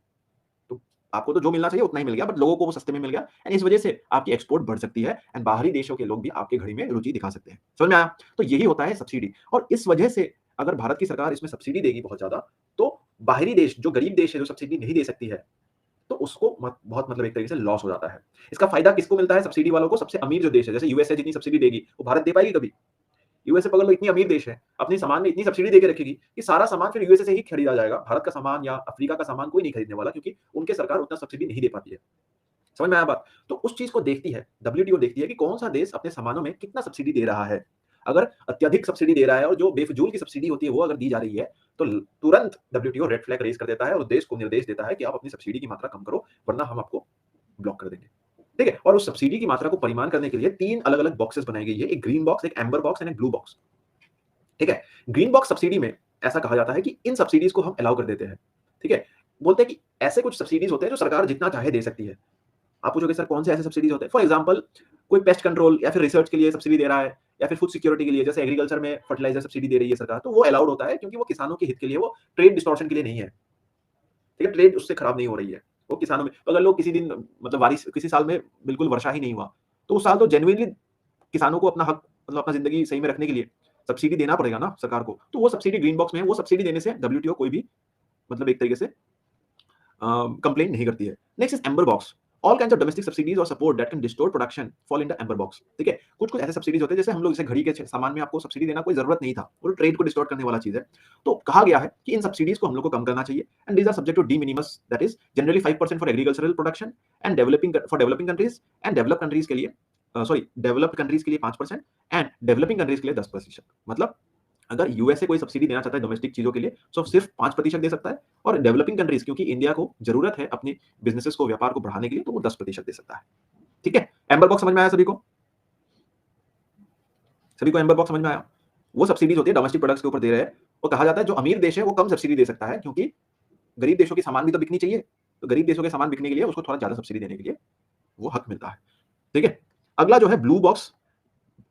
तो आपको तो जो मिलना चाहिए उतना ही मिल गया बट लोगों को वो सस्ते में मिल गया एंड इस वजह से आपकी एक्सपोर्ट बढ़ सकती है एंड बाहरी देशों के लोग भी आपके घड़ी में रुचि दिखा सकते हैं। समझ में आया? तो यही होता है सब्सिडी और इस वजह से अगर भारत की सरकार इसमें सब्सिडी देगी बहुत ज़्यादा, तो बाहरी देश जो गरीब देश है, जो सब्सिडी नहीं दे सकती है, तो उसको बहुत मतलब एक तरीके से लॉस हो जाता है। इसका फ़ायदा किसको मिलता है सब्सिडी वालों को? सबसे अमीर जो देश है, जैसे यूएसए जितनी सब्सिडी देगी, वो भारत दे पाएगी कभी? यूएसए पकड़ लो इतनी अमीर देश है, अपने सामान में इतनी सब्सिडी देके रखेगी कि सारा सामान फिर यूएसए से ही खरीदा जाएगा। भारत का सामान या अफ्रीका का सामान कोई नहीं खरीदने वाला क्योंकि उनके सरकार उतना सब्सिडी नहीं दे पाती है। समझ में आया बात? तो उस चीज़ को देखती है, डब्ल्यूटीओ देखती है कि कौन-सा देश अपने सामानों में कितना सब्सिडी दे रहा है। अगर अत्यधिक सब्सिडी दे रहा है और जो बेफिजूल की सब्सिडी होती है वो अगर दी जा रही है, तो तुरंत डब्ल्यूटीओ रेड फ्लैग रेज़ कर देता है और देश को निर्देश देता है कि आप अपनी सब्सिडी की मात्रा कम करो, वरना हम आपको ब्लॉक कर देंगे। ठीक है? और उस सब्सिडी की मात्रा को परिमाण करने के लिए 3 अलग-अलग बॉक्सेस बनाई गई है, एक ग्रीन बॉक्स, एक एम्बर बॉक्स एंड एक ब्लू बॉक्स। ठीक है? ग्रीन बॉक्स सब्सिडी में ऐसा कहा जाता है कि इन सब्सिडीज़ को हम अलाउ कर देते हैं। ठीक है? बोलते हैं कि ऐसे कुछ सब्सिडीज़ होते हैं जो सरकार जितना चाहे दे सकती है। आप पूछोगे सर कौन से ऐसे सब्सिडीज़ होते हैं? फॉर एग्जांपल कोई पेस्ट कंट्रोल या फिर रिसर्च के लिए सब्सिडी दे रहा है या फिर फूड सिक्योरिटी के लिए जैसे एग्रीकल्चर में फर्टिलाइज़र सब्सिडी दे रही है सरकार, तो वो अलाउड होता है क्योंकि वो किसानों के हित के लिए, वो ट्रेड डिस्टॉर्शन के लिए नहीं है। ठीक है? ट्रेड उससे खराब नहीं हो रही है। वो किसानों में अगर लोग किसी दिन मतलब बारिश किसी साल में बिल्कुल वर्षा ही नहीं हुआ, तो उस साल तो जेनुइनली किसानों को अपना हक मतलब अपना ज़िंदगी सही में रखने के लिए सब्सिडी देना पड़ेगा ना सरकार को। तो वो सब्सिडी ग्रीन बॉक्स में है, वो सब्सिडी देने से डब्ल्यूटीओ कोई भी मतलब एक तरीके से कंप्लेंट नहीं करती है। Next is amber box. All kinds of domestic subsidies और support that can distort production fall in the amber box. ठीक है? कुछ-कुछ ऐसे सब्सिडीज़ होते हैं जैसे हम लोग जैसे घड़ी के सामान में आपको सब्सिडी देना कोई ज़रूरत नहीं था। वो ट्रेड को डिस्टॉर्ट करने वाला चीज़ है। तो कहा गया है कि इन सब्सिडीज़ को हम लोग को कम करना चाहिए and these are subject to de minimis that is generally 5% for agricultural production and developing countries and developed countries के लिए डेवलप्ड कंट्रीज़ के लिए 5% एंड डेवलपिंग कंट्रीज़ के लिए 10%। मतलब अगर यूएसए कोई सब्सिडी देना चाहता है डोमेस्टिक चीज़ों के लिए, तो सिर्फ 5% दे सकता है और डेवलपिंग कंट्रीज़ क्योंकि इंडिया को ज़रूरत है अपनी बिज़नेसेस को, व्यापार को बढ़ाने के लिए, तो वो 10% दे सकता है। ठीक है? एम्बर बॉक्स समझ में आया सभी को? सभी को एम्बर बॉक्स समझ में आया? वो सब्सिडीज़ होती है डोमेस्टिक प्रोडक्ट्स के ऊपर दे रहे हैं और कहा जाता है जो अमीर देश है वो कम सब्सिडी दे सकता है क्योंकि गरीब देशों के सामान भी तो बिकनी चाहिए। तो गरीब देशों के सामान बिकने के लिए उसको थोड़ा ज़्यादा सब्सिडी देने के लिए वो हक मिलता है। ठीक है? अगला जो है blue box,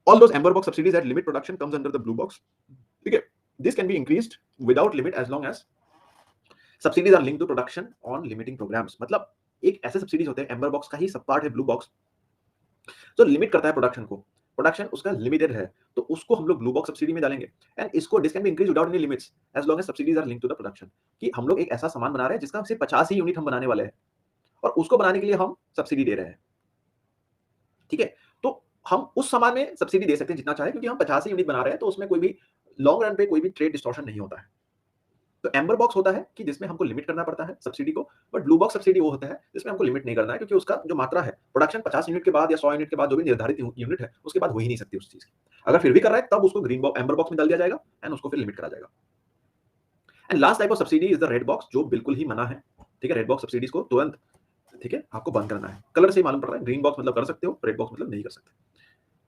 all those amber box subsidies that limit production comes under the blue box. ठीक है? This can be increased without limit as long as subsidies are linked to production on limiting programmes. मतलब एक ऐसे subsidies होते हैं, amber box का ही सब part है ब्लू बॉक्स, जो लिमिट करता है प्रोडक्शन को। प्रोडक्शन उसका लिमिटेड है, तो उसको हम लोग ब्लू बॉक्स सब्सिडी में डालेंगे एंड इसको this can be increase without any limits as long as subsidies are linked to the production. कि हम लोग एक ऐसा सामान बना रहे हैं जिसका सिर्फ 50 ही यूनिट हम बनाने वाले हैं और उसको बनाने के लिए हम सब्सिडी दे रहे हैं। ठीक है? तो हम उस सामान में सब्सिडी दे सकते हैं जितना चाहे क्योंकि हम 50 ही यूनिट बना रहे हैं, तो उसमें कोई भी लॉन्ग रन पे कोई भी ट्रेड डिस्टॉर्शन नहीं होता है। तो एम्बर बॉक्स होता है कि जिसमें हमको लिमिट करना पड़ता है सब्सिडी को, बट ब्लू बॉक्स सब्सिडी वो होता है जिसमें हमको लिमिट नहीं करना है क्योंकि उसका जो मात्रा है, प्रोडक्शन 50 यूनिट के बाद या 100 यूनिट के बाद जो भी निर्धारित यूनिट है, उसके बाद हो ही नहीं सकती उस चीज़ की। अगर फिर भी कर रहा है तब उसको ग्रीन बॉक्स एम्बर बॉक्स में डाल दिया जाएगा एंड उसको फिर लिमिट करा जाएगा। And last type of subsidy is the red box जो बिल्कुल ही मना है। ठीक है? रेड बॉक्स सब्सिडीज को तुरंत ठीक है आपको बंद करना है। कलर से ही मालूम पड़ रहा है, ग्रीन बॉक्स मतलब कर सकते हो, रेड बॉक्स मतलब नहीं कर सकते।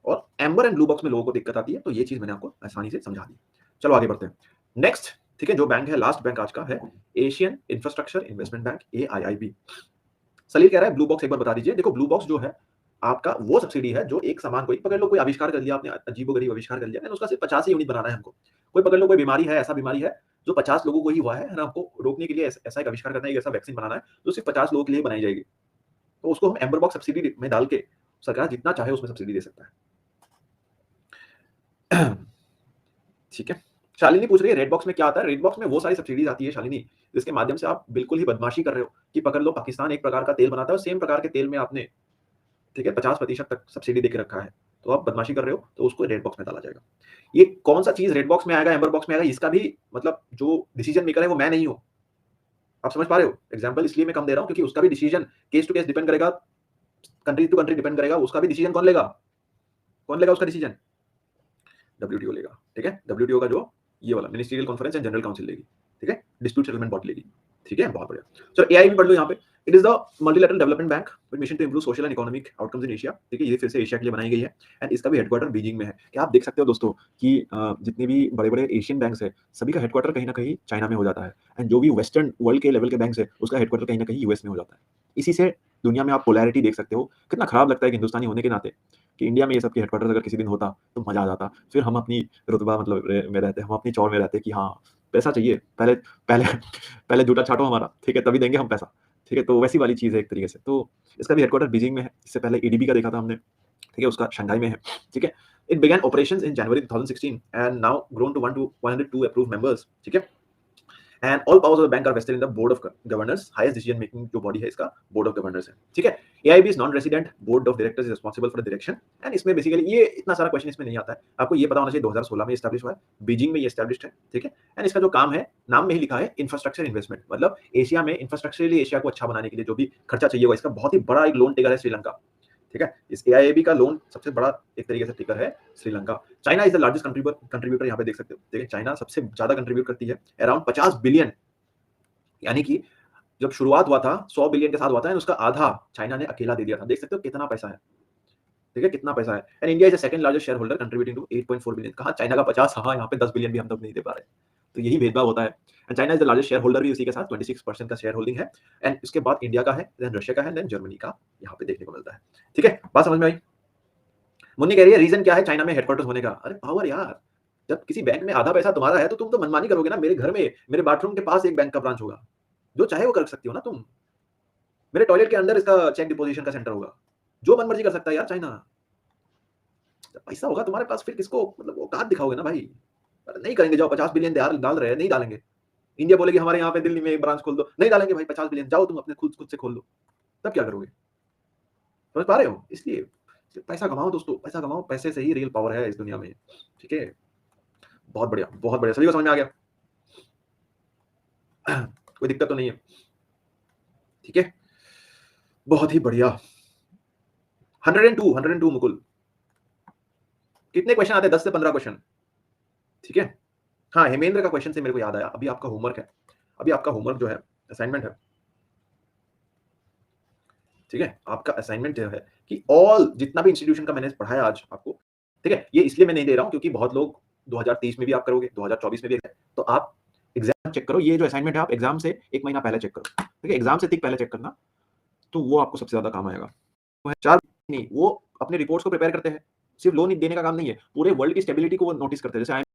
और एम्बर एंड ब्लू बॉक्स में लोगों को दिक्कत आती है, तो ये चीज़ मैंने आपको आसानी से समझा दी। चलो आगे बढ़ते हैं। नेक्स्ट ठीक है जो बैंक है, लास्ट बैंक आज का है Asian Infrastructure Investment Bank AIIB. Salil कह रहा है ब्लू बॉक्स एक बार बता दीजिए। देखो ब्लू बॉक्स जो है आपका वो सब्सिडी है जो एक सामान कोई पकड़ लो, कोई आविष्कार कर लिया आपने, अजीबो-गरीब आविष्कार कर लिया एंड उसका सिर्फ 50 ही यूनिट बनाना है हमको। कोई पकड़ लो कोई बीमारी है, ऐसा बीमारी है जो 50 लोगों को ही हुआ है ना, हमको रोकने के लिए ऐसा एक आविष्कार करना है, एक ऐसा वैक्सीन बनाना है जो सिर्फ 50 लोगों के लिए बनाई जाएगी। तो उसको हम एम्बर बॉक्स सब्सिडी में डाल के सरकार जितना चाहे उसमें सब्सिडी दे सकता है। ठीक है? शालिनी पूछ रही है रेड बॉक्स में क्या आता है? रेड बॉक्स में वो सारी सब्सिडीज़ आती है शालिनी, जिसके माध्यम से आप बिल्कुल ही बदमाशी कर रहे हो कि पकड़ लो पाकिस्तान एक प्रकार का तेल बनाता है और सेम प्रकार के तेल में आपने, ठीक है, 50% तक सब्सिडी देके रखा है। तो आप बदमाशी कर रहे हो, तो उसको रेड बॉक्स में डाला जाएगा। ये कौन-सा चीज़ रेड बॉक्स में आएगा, एम्बर बॉक्स में आएगा, इसका भी मतलब जो डिसीजन मेकर है वो मैं नहीं हूँ। आप समझ पा रहे हो? एग्ज़ाम्पल इसलिए मैं कम दे रहा हूँ क्योंकि उसका भी decision case to case depend करेगा, कंट्री टू कंट्री डिपेंड करेगा, उसका भी डिसीजन कौन लेगा? कौन लेगा उसका डिसीजन? डब्ल्यूटीओ लेगा, ठीक है? डब्ल्यूटीओ का जो ये वाला ministerial conference and general council लेगी, ठीक है? डिस्प्यूट सेटलमेंट बॉडी लेगी, ठीक है? बहुत बढ़िया। चलो एआई भी पढ़ लो यहाँ पे। It is the multilateral development bank with mission to improve social and economic outcomes in Asia, ठीक है? ये फिर से एशिया के लिए बनाई गई है एंड इसका भी हेडक्वार्टर बीजिंग में है। क्या आप देख सकते हो दोस्तों कि जितने भी बड़े-बड़े एशियन बैंक्स हैं, सभी का हेडक्वार्टर कहीं न कहीं चाइना में हो जाता है एंड जो भी वेस्टर्न वर्ल्ड के लेवल के बैंक्स हैं, उसका हेडक्वार्टर कहीं न कहीं यूएस में हो जाता है। इसी से दुनिया में आप पोलैरिटी देख सकते हो। कितना खराब लगता है कि हिंदुस्तानी होने के नाते कि इंडिया में ये सब के हेडक्वार्टर अगर किसी दिन होता, तो मज़ा आ जाता। फिर हम अपनी रुतबा मतलब में रहते, हम अपनी चौड़ में रहते कि हाँ, पैसा चाहिए, पहले पहले पहले जूता छाँटो हमारा, ठीक है? तभी देंगे हम पैसा, ठीक है? तो वैसी वाली चीज़ है एक तरीके से। तो इसका भी हेडक्वार्टर बीजिंग में है। इससे पहले एडीबी का देखा था हमने, ठीक है? उसका शंघाई में है, ठीक है? It began operations in January 2016 and now grown to 102 approved members, ठीक है? And all powers of the bank are vested in the board of governors, highest decision making जो बॉडी है इसका बोर्ड ऑफ गवर्नर्स है, ठीक है? AIB is non resident, board of directors is responsible for the direction and इसमें basically ये इतना सारा क्वेश्चन इसमें नहीं आता है। आपको ये पता होना चाहिए 2016 में एस्टैब्लिश हुआ है, बीजिंग में ये एस्टैब्लिश्ड है, ठीक है? एंड इसका जो काम है, नाम में ही लिखा है इंफ्रास्ट्रक्चर इन्वेस्टमेंट, मतलब एशिया में इंफ्रास्ट्रक्चरली एशिया को अच्छा बनाने के लिए जो भी खर्चा चाहिए होगा, इसका बहुत ही बड़ा एक लोन टेकर है श्रीलंका, ठीक है? इस एआईबी का लोन सबसे बड़ा एक तरीके से टेकर है Sri Lanka. China is the largest contributor यहाँ पे देख सकते हो, ठीक है? चाइना सबसे ज्यादा कंट्रीब्यूट करती है, अराउंड 50 बिलियन, यानी कि जब शुरुआत हुआ था 100 बिलियन के साथ हुआ था एंड उसका आधा चाइना ने अकेला दे दिया था। देख सकते हो कितना पैसा है, ठीक है? कितना पैसा है। And India is the second largest share holder contributing to 8.4 billion. कहाँ चाइना का 50, हाँ, यहाँ पे 10 बिलियन भी हम तक नहीं दे पा रहे। तो यही भेदभाव होता है। And China is the largest share holder भी उसी के साथ 26% का शेयर होल्डिंग है एंड उसके बाद इंडिया का है, देन रशिया का है, देन जर्मनी का यहाँ पे देखने को मिलता है। ठीक है? बात समझ में आई? मुन्नी कह रही है रीज़न क्या है चाइना में हेडक्वार्टर्स होने का? अरे पावर यार! जब किसी बैंक में आधा पैसा तुम्हारा है तो तुम तो मनमानी करोगे ना। मेरे घर में, मेरे बाथरूम के पास एक बैंक का ब्रांच होगा। जो चाहे वो कर सकती हो ना तुम। मेरे टॉयलेट के अंदर इसका चेक डिपोज़िशन का सेंटर होगा। जो मन मर्ज़ी कर सकता है यार चाइना। जब पैसा होगा तुम्हारे पास फिर किसको मतलब औकात दिखाओगे ना भाई। अरे नहीं करेंगे, जाओ 50 बिलियन डाल डाल रहे हैं, नहीं डालेंगे। इंडिया बोलेगी हमारे यहाँ पे दिल्ली में एक ब्रांच खोल दो। नहीं डालेंगे भाई 50 बिलियन, जाओ तुम अपने खुद खुद से खोल लो। तब क्या करोगे? समझ पा रहे हो? इसलिए पैसा कमाओ दोस्तों, पैसा कमाओ, पैसे से ही रियल पावर है इस दुनिया में। ठीक है? बहुत बढ़िया, बहुत बढ़िया। सभी को समझ में आ गया? कोई दिक्कत तो नहीं है? ठीक है? बहुत ही बढ़िया। 102 मुकुल। कितने क्वेश्चन आते हैं? 10 से 15 क्वेश्चन। ठीक है? हाँ, हेमेंद्र का क्वेश्चन से मेरे को याद आया। अभी आपका होमवर्क है। अभी आपका होमवर्क जो है, असाइनमेंट है। ठीक है? आपका असाइनमेंट जो है कि ऑल जितना भी इंस्टीट्यूशन का मैंने पढ़ाया आज आपको, ठीक है? ये इसलिए मैं नहीं दे रहा हूँ क्योंकि बहुत लोग 2023 में भी आप करोगे, 2024 में भी तो आप एग्ज़ाम चेक करो। ये जो असाइनमेंट है आप एग्ज़ाम से 1 महीना पहले चेक करो। ठीक है? एग्ज़ाम से ठीक पहले चेक करना, तो वो आपको सबसे ज़्यादा काम आएगा। वो है 4 नहीं, वो अपने रिपोर्ट्स को प्रिपेयर करते हैं। सिर्फ लोन देने का काम नहीं है, पूरे वर्ल्ड की स्टेबिलिटी को वो नोटिस करते हैं। जैसे